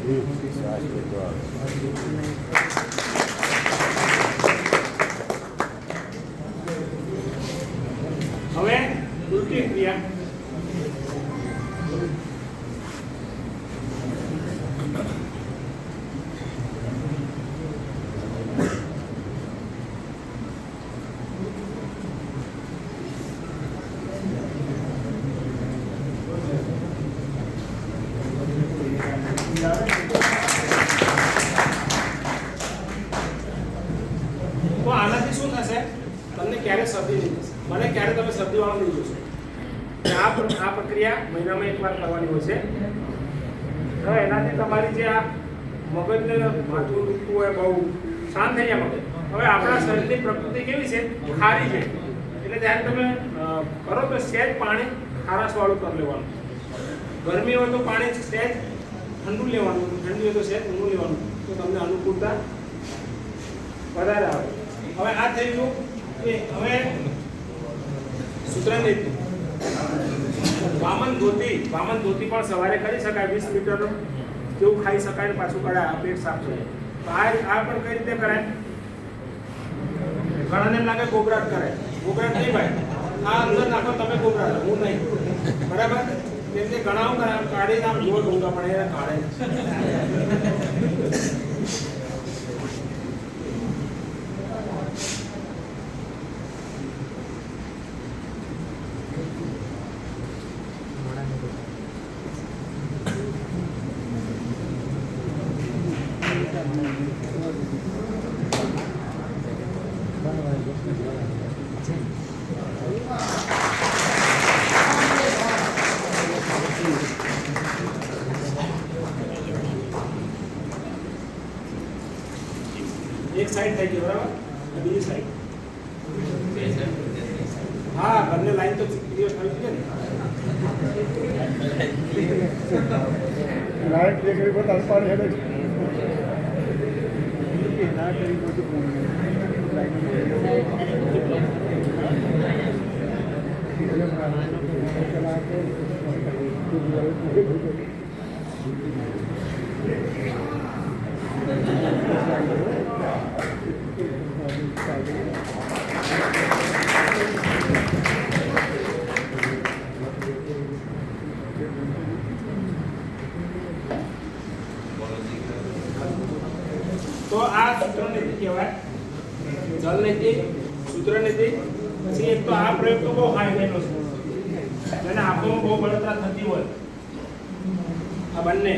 હવે ઉલટી ક્રિયા. તો આનાથી શું થશે? તમને ક્યારે શરદી નહીં થશે, મને ક્યારે તમે શરદી વાળું નહીં જોશો. આ પ્રક્રિયા મહિનામાં એકવાર કરવાની હોય છે. હવે એનાથી તમારી જે આ મગજને માથું દુખતું હોય બહુ શાંત થઈ જાય મગજ. હવે આપણા શરીરની પ્રકૃતિ કેવી છે? ખારી છે. એટલે જ્યારે તમે કરો તો સહેજ પાણી ખારાશવાળું કરી લેવાનું. ગરમી હોય તો પાણી સહેજ ઠંડુ લેવાનું, ઠંડી હોય તો સહેજ ઠંડુ લેવાનું, તો તમને અનુકૂળતા વધારે આવે. હવે આ થઈ ગયું. હવે સૂત્રનીતિ. વામન ધોતી પણ સવારે કરી શકાય. 20 મીટર જેવું ખાઈ શકાય ને પાછું કરાય, પેટ સાફ છે. આ પણ કઈ રીતે કરાય? ઘણાને એમ લાગે ગોબરાટ કરાય. ગોબરાટ નહીં ભાઈ, આ અંદર નાખો તમે ગોબરાટ, હું નહીં. બરાબર? કેમ કે ઘણા કાઢીને આમ જોર ઊંઘા પણ એને કાઢે. એક સાઈડ થઈ ગઈ બરાબર, બીજી સાઈડ. હા, બંને લાઈન તો ક્લિયર થઈ ગઈ ને. લાઈટ દેખરી પર તલપાર હેડે છે ના કરી બધું તો આ સૂત્રનીતિ કહેવાય. જલનીતિ, સૂત્રનીતિ. પછી એક તો આ પ્રયોગ તો બહુ હાઈ થયેલો છે, જેને આંખોમાં બહુ બળતરા થતી હોય. આ બંને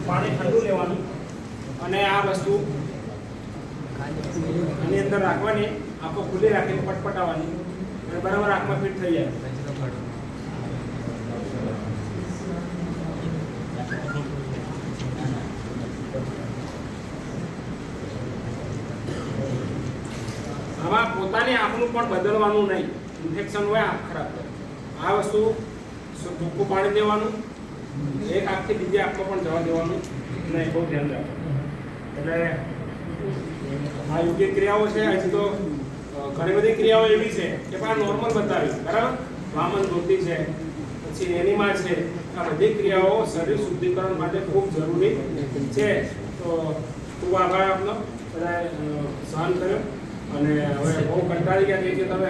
પાણી ઠંડુ લેવાનું અને આ વસ્તુ આની અંદર રાખવાની, આંખો ખુલ્લી રાખીને પટપટાવવાની અને બરાબર આંખમાં ફિટ થઈ જાય. આમાં પોતાની આંખનું પણ બદલવાનું નહીં. ઇન્ફેક્શન હોય આંખ ખરાબ થાય. આ વસ્તુ ચોખ્ખું પાણી દેવાનું, એક આંખથી બીજી આંખમાં પણ જવા દેવાનું નહીં. બહુ ધ્યાન રાખવાનું. એટલે આ યોગ્ય ક્રિયાઓ છે. હજી તો ઘણી બધી ક્રિયાઓ એવી છે કે આ નોર્મલ બતાવી, બરાબર? વામન ધોતી છે, પછી એનિમા છે. આ બધી ક્રિયાઓ શરીર શુદ્ધિકરણ માટે ખૂબ જરૂરી છે. તો ખૂબ આભાર આપનો, બધાએ સહન કર્યો. અને હવે બહુ કંટાળી ગયા છે તમે